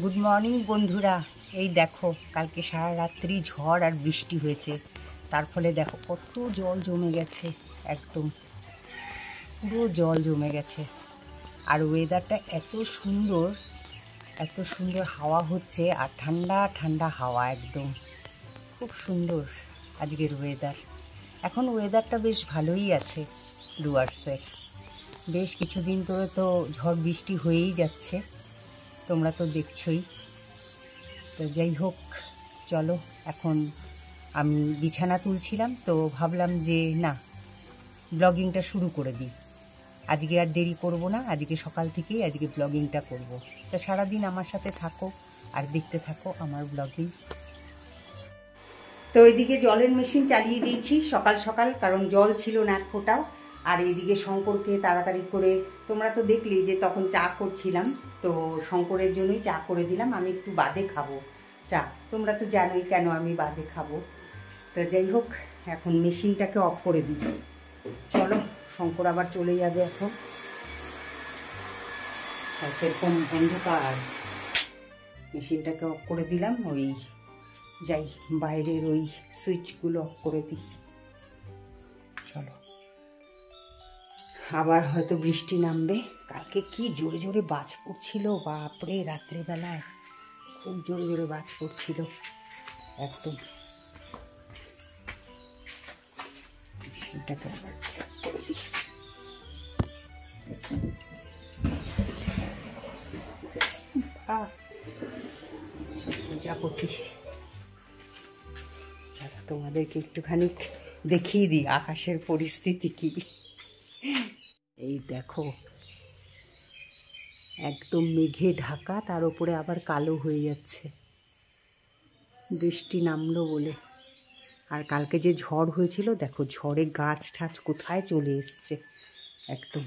Good morning বন্ধুরা। এই দেখো, কালকে সারা রাত্রি ঝড় আর বৃষ্টি হয়েছে, তার ফলে দেখো কত জল জমে গেছে, একদম পুরো জল জমে গেছে। আর ওয়েদারটা এত সুন্দর, এত সুন্দর হাওয়া হচ্ছে, আর ঠান্ডা ঠান্ডা হাওয়া, একদম খুব সুন্দর আজকের ওয়েদার। এখন ওয়েদারটা বেশ ভালোই আছে ডুয়ার্সের। বেশ কিছুদিন ধরে তো ঝড় বৃষ্টি হয়েই যাচ্ছে, তোমরা তো দেখছোই। তো যাই হোক, চলো এখন আমি বিছানা তুলছিলাম, তো ভাবলাম যে না, ব্লগিংটা শুরু করে দিই। আজকে আর দেরি করব না, আজকে সকাল থেকেই আজকে ব্লগিংটা করব। তো সারাদিন আমার সাথে থাকো আর দেখতে থাকো আমার ব্লগিং। তো ওইদিকে জলের মেশিন চালিয়ে দিয়েছি সকাল সকাল, কারণ জল ছিল না এক ফোঁটাও। আর এইদিকে শঙ্করকে তাড়াতাড়ি করে, তোমরা তো দেখলেই যে তখন চা করছিলাম, তো শঙ্করের জন্যই চা করে দিলাম। আমি একটু বাদে খাবো চা, তোমরা তো জানোই কেন আমি বাদে খাবো। তো যাই হোক, এখন মেশিনটাকে অফ করে দিই। চলো, শঙ্কর আবার চলে যাবে এখন, সেরকম অন্ধকার। মেশিনটাকে অফ করে দিলাম, ওই যাই বাইরের ওই সুইচগুলো অফ করে দিই। চলো, আবার হয়তো বৃষ্টি নামবে। কালকে কি জোরে জোরে বাজ পড়ছিল, বাপরে, রাত্রেবেলায় খুব জোরে জোরে বাজ পড়ছিল একদম। সেটাকে আবার করে দিই। প্রজাপতি, চলো তোমাদেরকে একটুখানি দেখিয়ে দিই আকাশের পরিস্থিতি কি। এই দেখো, একদম মেঘে ঢাকা, তার উপরে আবার কালো হয়ে যাচ্ছে, বৃষ্টি নামলো বলে। আর কালকে যে ঝড় হয়েছিল, দেখো ঝড়ে গাছ ঠাছ কোথায় চলে এসছে, একদম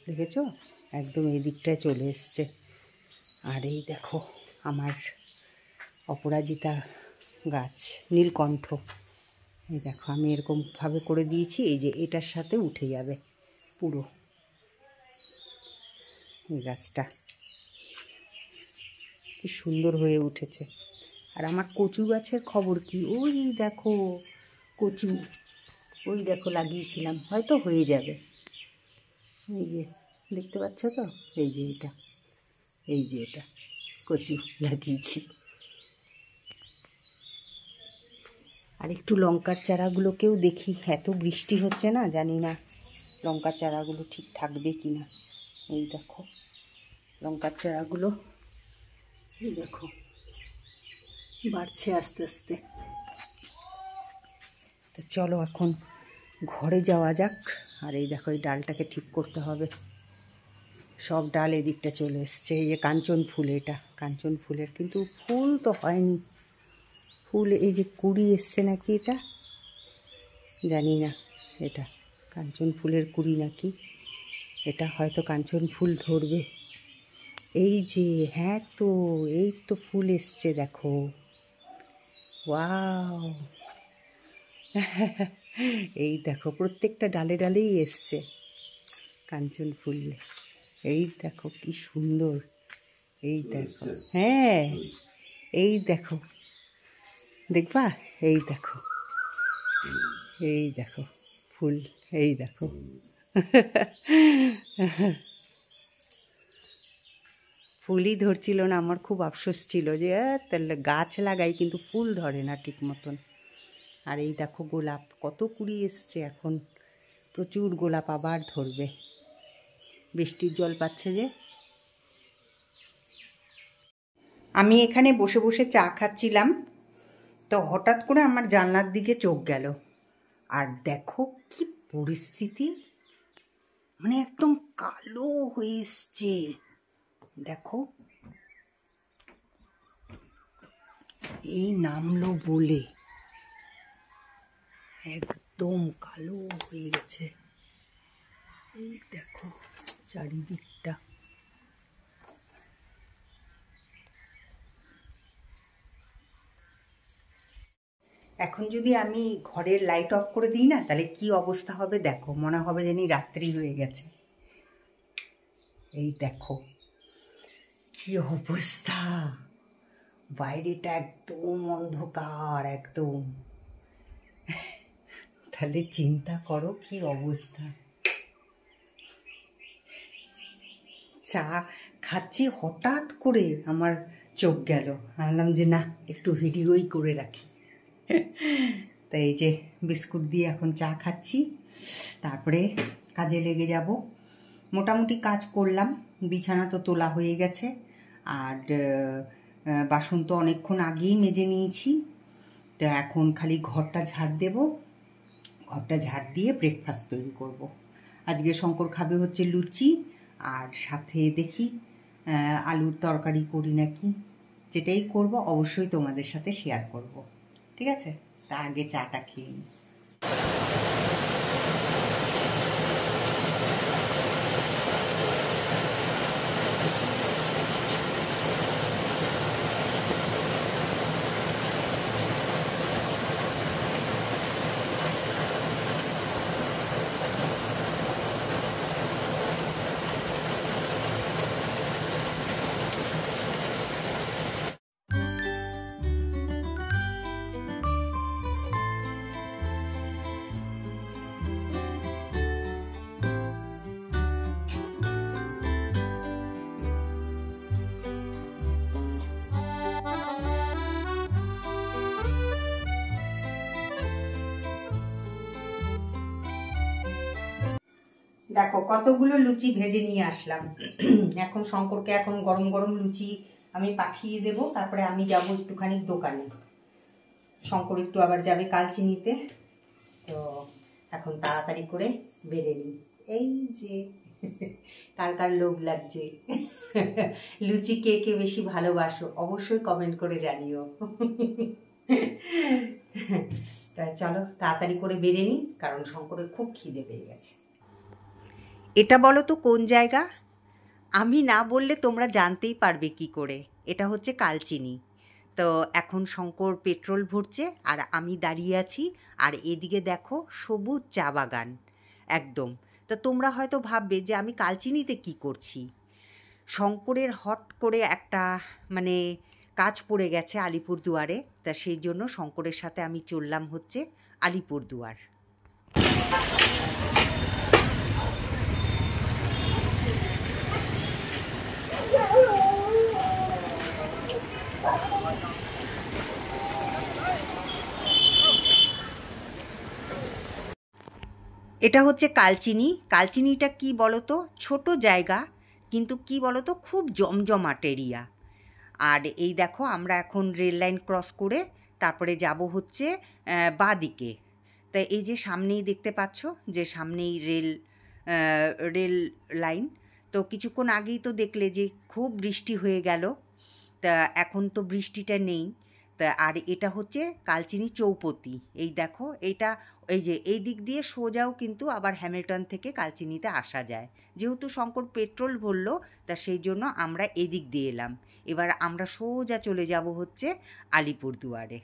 দেখেছো, একদম এই দিকটায় চলে এসছে। আর এই দেখো আমার অপরাজিতা গাছ, নীলকণ্ঠ, এই দেখো আমি এরকমভাবে করে দিয়েছি, এই যে এটার সাথে উঠে যাবে পুরো এই গাছটা, কি সুন্দর হয়ে উঠেছে। আর আমার কচু গাছের খবর কি, ওই দেখো কচু, ওই দেখো লাগিয়েছিলাম, হয়তো হয়ে যাবে। এই যে দেখতে পাচ্ছ তো, এই যে এটা, এই যে এটা কচু লাগিয়েছি। আর একটু লঙ্কার চারাগুলোকেও দেখি, এত বৃষ্টি হচ্ছে না, জানি না লঙ্কার চারাগুলো ঠিক থাকবে কি না। এই দেখো লঙ্কার চারাগুলো, এই দেখো বাড়ছে আস্তে আস্তে। তো চলো এখন ঘরে যাওয়া যাক। আর এই দেখো এই ডালটাকে ঠিক করতে হবে, সব ডাল এদিকটা চলে এসছে। এই যে কাঞ্চন ফুল, এটা কাঞ্চন ফুলের কিন্তু ফুল তো হয়নি, ফুল এই যে কুড়ি এসছে নাকি, এটা জানি না, এটা কাঞ্চন ফুলের কুড়ি নাকি, এটা হয়তো কাঞ্চন ফুল ধরবে। এই যে, হ্যাঁ তো এই তো ফুল এসছে দেখো, ওয়াও এই দেখো প্রত্যেকটা ডালে ডালেই এসছে কাঞ্চন ফুল। এই দেখো কি সুন্দর, এই দেখো, হ্যাঁ এই দেখো, দেখবা, এই দেখো, এই দেখো ফুল, এই দেখো ফুলই ধরছিল না, আমার খুব আফসোস ছিল যে তাহলে গাছ লাগাই কিন্তু ফুল ধরে না ঠিক মতন। আর এই দেখো গোলাপ, কত কুড়ি এসছে এখন, প্রচুর গোলাপ আবার ধরবে, বৃষ্টির জল পাচ্ছে যে। আমি এখানে বসে বসে চা খাচ্ছিলাম, তো হঠাৎ করে আমার জানলার দিকে চোখ গেল, আর দেখো কি পরিস্থিতি, মানে একদম কালো হয়ে এসছে, দেখো এই নামলো বলে একদম কালো হয়ে গেছে। এই দেখো চারিদিকটা, এখন যদি আমি ঘরের লাইট অফ করে দিই না, তাহলে কি অবস্থা হবে দেখো, মনে হবে যেন রাত্রি হয়ে গেছে। এই দেখো কি অবস্থা, বাইরেটা একদম অন্ধকার একদম। তাহলে চিন্তা করো কি অবস্থা। চা খাচ্ছি, হঠাৎ করে আমার চোখ গেল, ভাবলাম যে না একটু ভিডিওই করে রাখি। তাই এই যে বিস্কুট দিয়ে এখন চা খাচ্ছি, তারপরে কাজে লেগে যাব। মোটামুটি কাজ করলাম, বিছানা তো তোলা হয়ে গেছে, আর বাসন তো অনেকক্ষণ আগেই মেজে নিয়েছি। তো এখন খালি ঘরটা ঝাড় দেব, ঘরটা ঝাড় দিয়ে ব্রেকফাস্ট তৈরি করব। আজকে শঙ্কর খাবে হচ্ছে লুচি, আর সাথে দেখি আলুর তরকারি করি নাকি। যেটাই করব অবশ্যই তোমাদের সাথে শেয়ার করব, ঠিক আছে? তা আগে চাটা খেয়ে নিই। দেখো কতগুলো লুচি ভেজে নিয়ে আসলাম। এখন শঙ্করকে এখন গরম গরম লুচি আমি পাঠিয়ে দেব, তারপরে আমি যাব একটুখানি দোকানে। শঙ্কর একটু আবার যাবে কালচিনিতে, তো এখন তাড়াতাড়ি করে বেড়ে নিই। এই যে কার কার লোভ লাগছে, লুচি কে কে বেশি ভালোবাসো অবশ্যই কমেন্ট করে জানিও। তা চলো তাড়াতাড়ি করে বেড়ে নিই, কারণ শঙ্করের খুব খিদে পেয়ে গেছে। এটা বলো তো কোন জায়গা? আমি না বললে তোমরা জানতেই পারবে কি করে। এটা হচ্ছে কালচিনি। তো এখন শঙ্কর পেট্রোল ভরছে আর আমি দাঁড়িয়ে আছি, আর এদিকে দেখো সবুজ চা বাগান একদম। তো তোমরা হয়তো ভাববে যে আমি কালচিনিতে কি করছি। শঙ্করের হট করে একটা মানে কাজ পড়ে গেছে আলিপুরদুয়ারে, তা সেই জন্য শঙ্করের সাথে আমি চললাম হচ্ছে আলিপুরদুয়ার। এটা হচ্ছে কালচিনি। কালচিনিটা কি বলো তো, ছোট জায়গা, কিন্তু কি বলো তো খুব জমজমাট এরিয়া। আর এই দেখো আমরা এখন রেল লাইন ক্রস করে তারপরে যাব হচ্ছে বাঁ দিকে। তাই এই যে সামনেই দেখতে পাচ্ছ যে সামনেই রেল লাইন। তো কিছুক্ষণ আগেই তো দেখলে যে খুব বৃষ্টি হয়ে গেল, তা এখন তো বৃষ্টিটা নেই। তা আর এটা হচ্ছে কালচিনি চৌপতি। এই দেখো এইটা, এই যে এই দিক দিয়ে সোজাও কিন্তু আবার হ্যামিল্টন থেকে কালচিনিতে আসা যায়। যেহেতু শঙ্কর পেট্রোল ভরলো, তা সেই জন্য আমরা এদিক দিয়ে এলাম। এবার আমরা সোজা চলে যাব হচ্ছে আলিপুরদুয়ারে।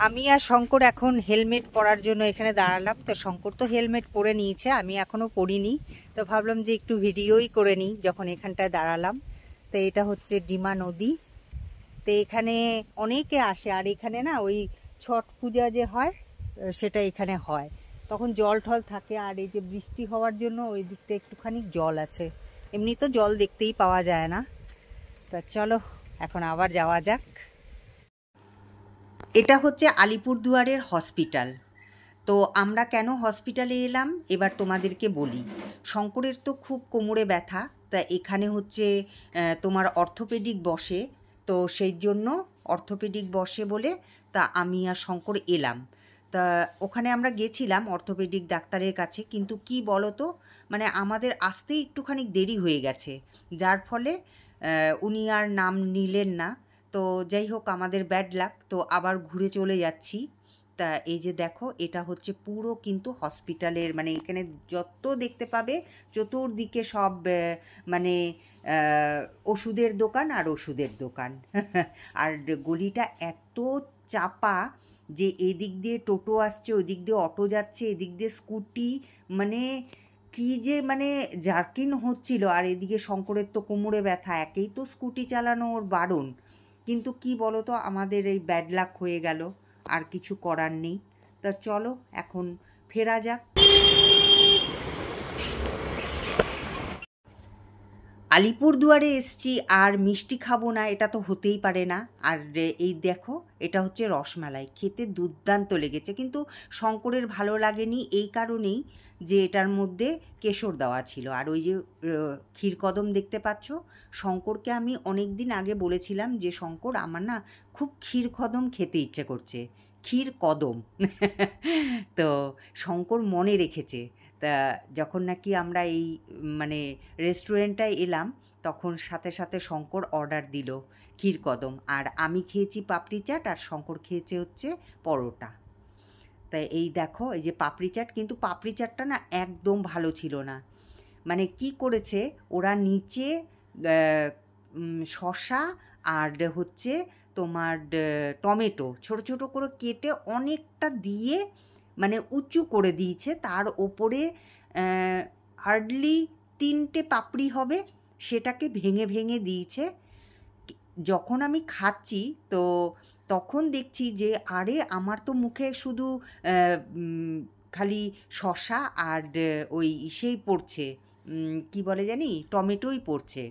আমি আর শঙ্কর এখন হেলমেট পরার জন্য এখানে দাঁড়ালাম। তো শঙ্কর তো হেলমেট পরে নিয়েছে, আমি এখনও পরিনি। তো ভাবলাম যে একটু ভিডিওই করে নিই যখন এখানটায় দাঁড়ালাম। তো এটা হচ্ছে ডিমা নদী। তো এখানে অনেকে আসে, আর এখানে না ওই ছট পূজা যে হয় সেটা এখানে হয়, তখন জল ঠল থাকে। আর এই যে বৃষ্টি হওয়ার জন্য ওই দিকটা একটুখানি জল আছে, এমনি তো জল দেখতেই পাওয়া যায় না। তা চলো এখন আবার যাওয়া যাক। এটা হচ্ছে আলিপুরদুয়ারের হসপিটাল। তো আমরা কেন হসপিটালে এলাম এবার তোমাদেরকে বলি। শঙ্করের তো খুব কোমরে ব্যথা, তা এখানে হচ্ছে তোমার অর্থোপেডিক বসে। তো সেই জন্য অর্থোপেডিক বসে বলে তা আমি আর শঙ্কর এলাম। তা ওখানে আমরা গেছিলাম অর্থোপেডিক ডাক্তারের কাছে, কিন্তু কি বলো তো মানে আমাদের আসতেই একটুখানি দেরি হয়ে গেছে, যার ফলে উনি আর নাম নিলেন না। তো যাই হোক আমাদের ব্যাড লাক, তো আবার ঘুরে চলে যাচ্ছি। তা এই যে দেখো, এটা হচ্ছে পুরো কিন্তু হসপিটালের, মানে এখানে যত দেখতে পাবে চতুর্দিকে সব মানে ওষুধের দোকান আর ওষুধের দোকান। আর গলিটা এত চাপা যে এদিক দিয়ে টোটো আসছে, ওদিক দিয়ে অটো যাচ্ছে, এদিক দিয়ে স্কুটি, মানে কি যে মানে জার্কিং হচ্ছিল। আর এদিকে শঙ্করের তো কোমরে ব্যথা, একেই তো স্কুটি চালানো ওর বারণ। কিন্তু কি বলো তো, আমাদের এই ব্যাড লাক হয়ে গেল, আর কিছু করার নেই। তা চলো এখন ফেরা যাক। আলিপুরদুয়ারে এসছি আর মিষ্টি খাবো না, এটা তো হতেই পারে না। আর এই দেখো, এটা হচ্ছে রসমালাই, খেতে দুর্দান্ত লেগেছে, কিন্তু শঙ্করের ভালো লাগেনি এই কারণেই যে এটার মধ্যে কেশর দেওয়া ছিল। আর ওই যে ক্ষীরকদম দেখতে পাচ্ছ, শঙ্করকে আমি অনেক দিন আগে বলেছিলাম যে শঙ্কর, আমার না খুব ক্ষীরকদম খেতে ইচ্ছে করছে, ক্ষীরকদম। তো শঙ্কর মনে রেখেছে। তা যখন নাকি আমরা এই মানে রেস্টুরেন্টটায় এলাম, তখন সাথে সাথে শঙ্কর অর্ডার দিল ক্ষীরকদম, আর আমি খেয়েছি পাপড়ি চাট, আর শঙ্কর খেয়েছে হচ্ছে পরোটা। তাই এই দেখো, এই যে পাপড়ি চাট, কিন্তু পাপড়ি চাটটা না একদম ভালো ছিল না। মানে কি করেছে ওরা, নিচে শসা আর হচ্ছে তোমার টমেটো ছোট ছোট করে কেটে অনেকটা দিয়ে মানে উঁচু করে দিয়েছে, তার ওপরে হার্ডলি 3টে পাপড়ি হবে, সেটাকে ভেঙে ভেঙে দিয়েছে। যখন আমি খাচ্ছি তো তখন দেখছি যে আরে আমার তো মুখে শুধু খালি শসা আর ওই ইসেই পড়ছে, কি বলে জানি, টমেটোই পড়ছে।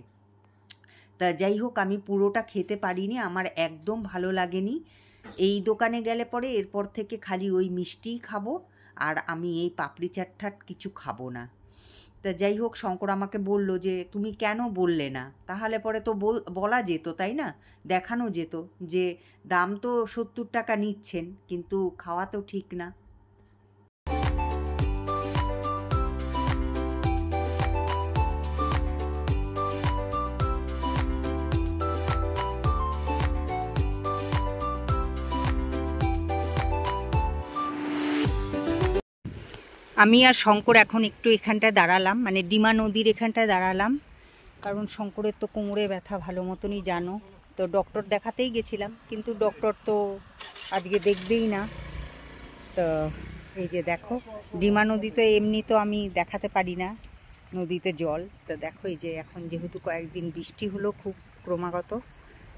তা যাই হোক, আমি পুরোটা খেতে পারিনি, আমার একদম ভালো লাগেনি। এই দোকানে গেলে পরে এরপর থেকে খালি ওই মিষ্টিই খাবো, আর আমি এই পাপড়ি চাট কিছু খাবো না। তা যাই হোক, শঙ্কর আমাকে বলল যে তুমি কেন বললে না, তাহলে পরে তো বলা যেত, তাই না, দেখানো যেত যে দাম তো 70 টাকা নিচ্ছেন, কিন্তু খাওয়া তো ঠিক না। আমি আর শঙ্কর এখন একটু এখানটায় দাঁড়ালাম, মানে ডিমা নদীর এখানটায় দাঁড়ালাম, কারণ শঙ্করের তো কোমরে ব্যথা ভালো মতনই জানো। তো ডক্টর দেখাতেই গেছিলাম, কিন্তু ডক্টর তো আজকে দেখবেই না। তো এই যে দেখো, ডিমা নদীতে এমনি তো আমি দেখাতে পারি না, নদীতে জল। তো দেখো, এই যে এখন যেহেতু কয়েকদিন বৃষ্টি হলো খুব ক্রমাগত,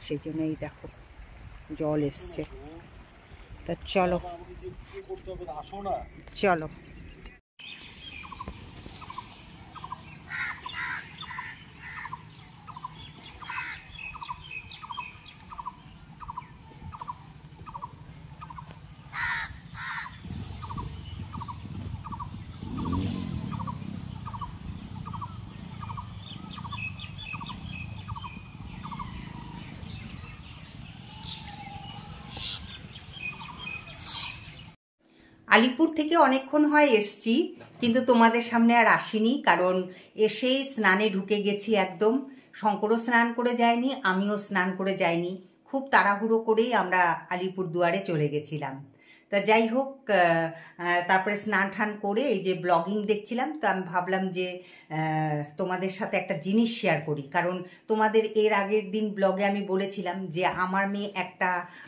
সেই জন্য এই দেখো জল এসছে। তা চলো চলো। আলিপুর থেকে অনেকক্ষণ হয় এসছি, কিন্তু তোমাদের সামনে আর আসিনি, কারণ এসেই স্নানে ঢুকে গেছি একদম। শঙ্করও স্নান করে যায়নি, আমিও স্নান করে যাইনি, খুব তাড়াহুড়ো করেই আমরা আলিপুরদুয়ারে চলে গেছিলাম। তা যাই হোক, তারপরে স্নান টান করে এই যে ব্লগিং দেখছিলাম, তো আমি ভাবলাম যে তোমাদের সাথে একটা জিনিস শেয়ার করি, কারণ তোমাদের এর আগের দিন ব্লগে আমি বলেছিলাম যে আমার মেয়ে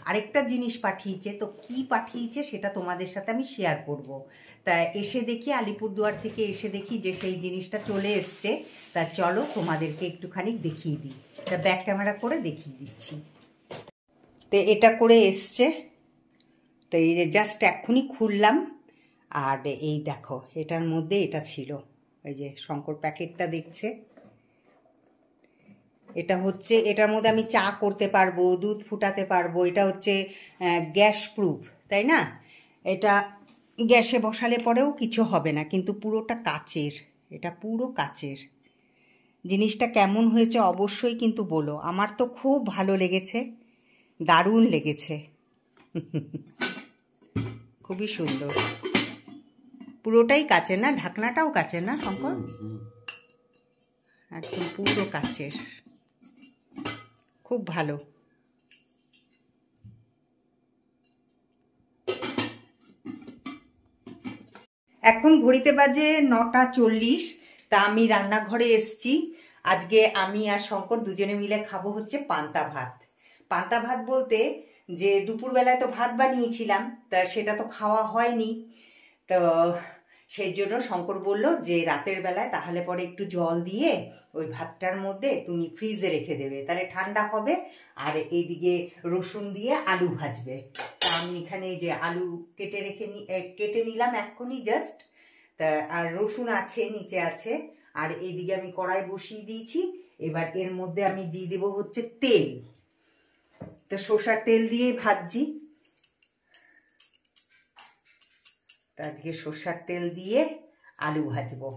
আরেকটা জিনিস পাঠিয়েছে, তো কি পাঠিয়েছে সেটা তোমাদের সাথে আমি শেয়ার করব। তা এসে দেখি, আলিপুরদুয়ার থেকে এসে দেখি যে সেই জিনিসটা চলে এসছে। তা চলো তোমাদেরকে একটুখানি দেখিয়ে দিই, তা ব্যাক ক্যামেরা করে দেখিয়ে দিচ্ছি। তো এটা করে এসছে, তো এই যে জাস্ট এক্ষুনি খুললাম, আর এই দেখো এটার মধ্যে এটা ছিল, এই যে শঙ্কর প্যাকেটটা দেখছে, এটা হচ্ছে, এটার মধ্যে আমি চা করতে পারবো, দুধ ফুটাতে পারবো, এটা হচ্ছে গ্যাস প্রুফ, তাই না, এটা গ্যাসে বসালে পরেও কিছু হবে না, কিন্তু পুরোটা কাচের, এটা পুরো কাচের। জিনিসটা কেমন হয়েছে অবশ্যই কিন্তু বলো, আমার তো খুব ভালো লেগেছে, দারুণ লেগেছে। খুবই সুন্দর, পুরোটাই কাচের না, ঢাকনাটাও কাচের না শঙ্কর, একদম পুরো কাচের, খুব ভালো। এখন ঘড়িতে বাজে 9:40। তা আমি রান্নাঘরে এসছি। আজকে আমি আর শঙ্কর দুজনে মিলে খাবো হচ্ছে পান্তা ভাত। পান্তা ভাত বলতে যে দুপুরবেলায় তো ভাত বানিয়েছিলাম, তা সেটা তো খাওয়া হয়নি। তো সেই জন্য শঙ্কর বলল যে রাতের বেলায় তাহলে পরে একটু জল দিয়ে ওই ভাতটার মধ্যে তুমি ফ্রিজে রেখে দেবে, তাহলে ঠান্ডা হবে। আর এইদিকে রসুন দিয়ে আলু ভাজবে। তা আমি এখানে এই যে আলু কেটে নিলাম এক্ষুনি জাস্ট। তা আর রসুন আছে, নিচে আছে। আর এইদিকে আমি কড়াই বসিয়ে দিয়েছি। এবার এর মধ্যে আমি দিয়ে দেবো হচ্ছে তেল। তো সরষার তেল দিয়ে ভাজছি। আজকে সরষার তেল দিয়ে আলু ভাজবো।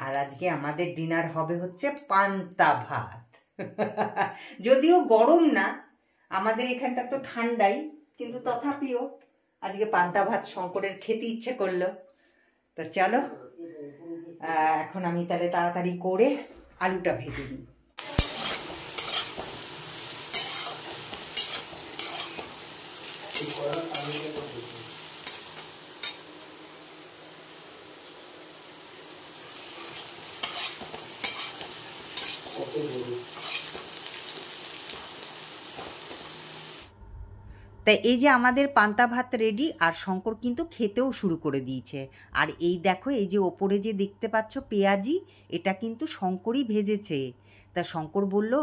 আর আজকে আমাদের ডিনার হবে হচ্ছে পান্তা ভাত। যদিও গরম না, আমাদের এখানটা তো ঠান্ডাই, কিন্তু তথাপিও আজকে পান্তা ভাত শঙ্করের খেতে ইচ্ছে করলো। তো চলো এখন আমি তাহলে তাড়াতাড়ি করে আলুটা ভেজে নিই। তাই এই যে আমাদের পান্তা ভাত রেডি, আর শঙ্কর কিন্তু খেতেও শুরু করে দিয়েছে। আর এই দেখো, এই যে ওপরে যে দেখতে পাচ্ছ পেঁয়াজি, এটা কিন্তু শঙ্করই ভেজেছে। তা শঙ্কর বলল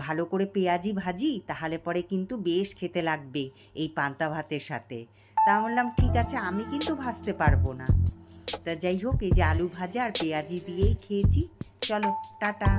ভালো করে পেঁয়াজি ভাজি, তাহলে পরে কিন্তু বেশ খেতে লাগবে এই পান্তা ভাতের সাথে। তা বললাম ঠিক আছে, আমি কিন্তু ভাজতে পারবো না। তা যাই হোক, এই যে আলু ভাজা আর পেঁয়াজি দিয়েই খেয়েছি। চলো টাটা।